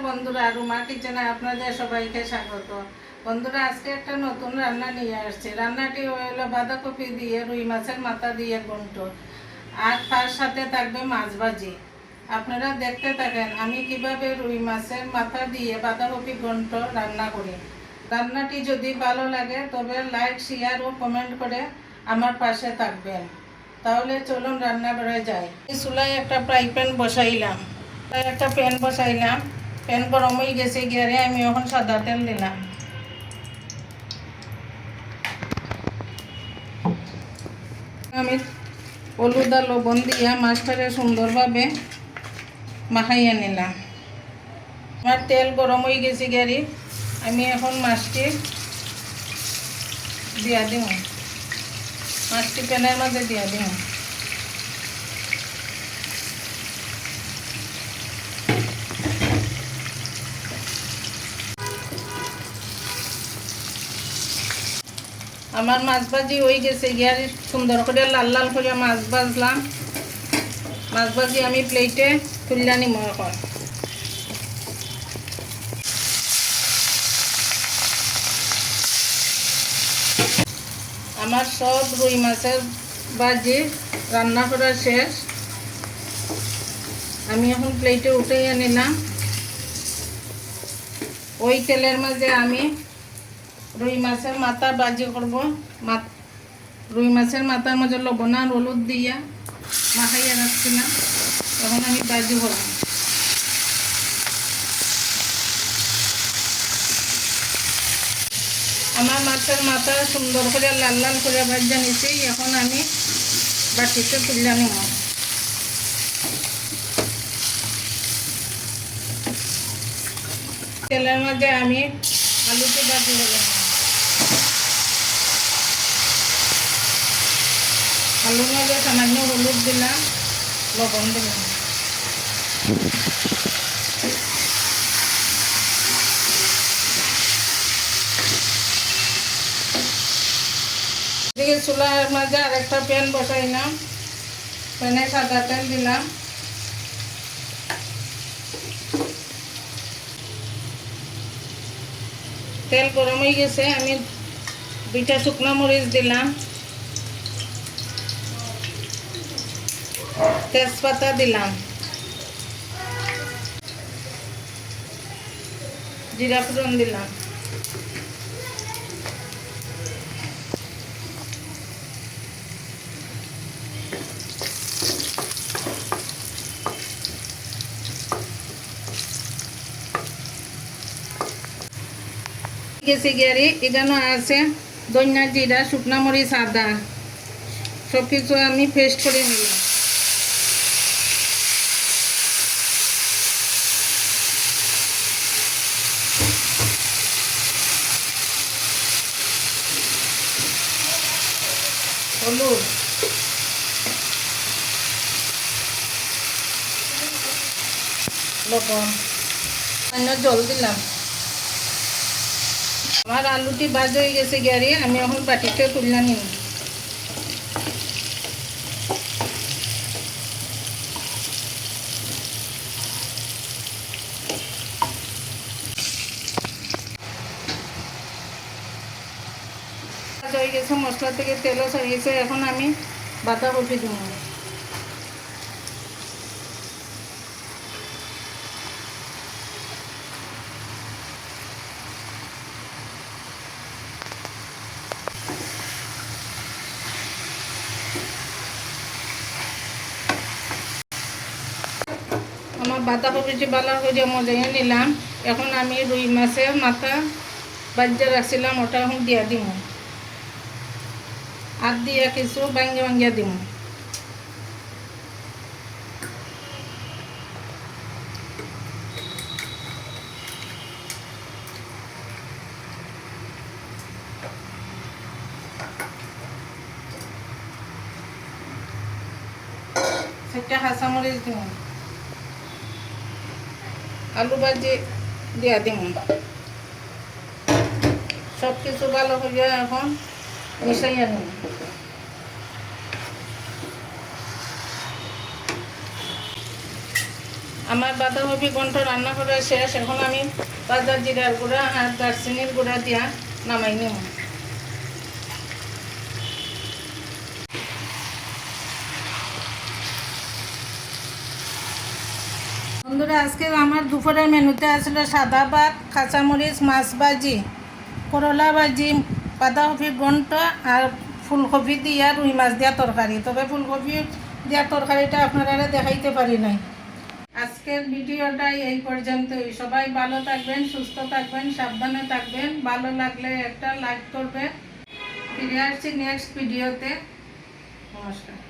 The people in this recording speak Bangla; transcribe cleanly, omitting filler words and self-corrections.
বন্ধুরা, রুমা কিচেনে আপনাদের সবাইকে স্বাগত। বন্ধুরা, আজকে একটা নতুন রান্না নিয়ে আসছি। রান্নাটি হলো বাঁধাকপি দিয়ে রুই মাছের মাথা দিয়ে ঘন্ট, আর তার সাথে থাকবে মাছ ভাজি। আপনারা দেখতে থাকেন আমি কিভাবে রুই মাছের মাথা দিয়ে বাঁধাকপি ঘন্ট রান্না করি। রান্নাটি যদি ভালো লাগে তবে লাইক, শেয়ার ও কমেন্ট করে আমার পাশে থাকবেন। তাহলে চলুন রান্না করে যাই। চুলায় একটা ফ্রাই প্যান বসাইলাম। একটা প্যান বসাইলাম, প্যান গরম হয়ে গেছে গিয়ে আমি এখন সাদা তেল দিলাম। আমি হলুদ আর লবণ দিয়া মাছটাকে সুন্দরভাবে মাখাইয়া নিলাম। আমার তেল গরম হয়ে গেছে গিয়ে আমি এখন মাছটি দিয়া দিব। মাছটি প্যানের মাঝে দিয়া দিব। আমার মাছ ভাজি হয়ে গেছে গিয়ে সুন্দর করে লাল লাল করে মাছ ভাজলাম। মাছ ভাজি আমি প্লেটে তুলে নিব এখন। আমার সব রুই মাছের ভাজি রান্না করা শেষ। আমি এখন প্লেটে উঠাইয়া নিলাম। ওই তেলের মাঝে আমি রুই মাছের মাথা ভাজি করব। রুই মাছের মাথার মাঝে লবণ আর হলুদ দিয়া মাখাইয়া রাখছিলাম। তখন আমি ভাজি করব। আমার মাছের মাথা সুন্দর করে লাল লাল করে ভাজা নিচ্ছি। এখন আমি বাটিতে তুলে নিব। তেলের মাঝে আমি আলুটি ভাজি দিলাম। আলুর মাঝে সামান্য হলুদ দিলাম, লবণ দিলাম। এদিকে চুলার মাঝে আরেকটা প্যান বসাইলাম। প্যানে সাদা তেল দিলাম। তেল গরম হয়ে গেছে, আমি 2টা শুকনো মরিচ দিলাম, তেজপাতা দিলাম, জিরা ফোড়ন দিলাম। গেছে গিয়ারি এখানে আছে ধনিয়া, জিরা, শুকনা মরিচ, আদা সব কিছু আমি পেস্ট করে নিলাম। হলুদ, লবণ, জল দিলাম। আমার আলুটি ভাজ হয়ে গেছে গিয়ে আমি এখন বাটিতে তুলে নিই। হয়ে গেছে, মশলা থেকে তেলও ছাড়িয়েছে। এখন আমি বাঁধাকপি দিব। আমার বাঁধাকপিটি ভালো করে মজাইয়ে নিলাম। এখন আমি রুই মাছের মাথা ভাজা রাখছিলাম, ওটা এখন দিয়া দিব। আর দিয়া কিছু ভাঙ্গিয়া ভাঙ্গিয়া দিব। সেটা কাঁচামরিচ দিব। আলু ভাজি দিয়া দিব। সব কিছু ভালো করে এখন মিশাইয়া নিব। আমার বাঁধাকপি ঘন্ট রান্না করা শেষ। এখন আমি বাজার জিরার গুঁড়া আর দারচিনির গুঁড়া দিয়া নামাই নেব। বন্ধুরা, আজকে আমার দুপুরের মেনুতে আসলে সাদা ভাত, কাঁচামরিচ, মাছ ভাজি, করলা ভাজি, বাঁধাকপি ঘন্ট আর ফুলকপি দিয়া রুই মাছ দিয়া তরকারি। তবে ফুলকপি দিয়া তরকারিটা আপনারা দেখাইতে পারি নাই। আজকের ভিডিওটা এই পর্যন্তই। সবাই ভালো থাকবেন, সুস্থ থাকবেন, সাবধানে থাকবেন। ভালো লাগলে একটা লাইক করবেন। ফিরে আসছি নেক্সট ভিডিওতে। নমস্কার।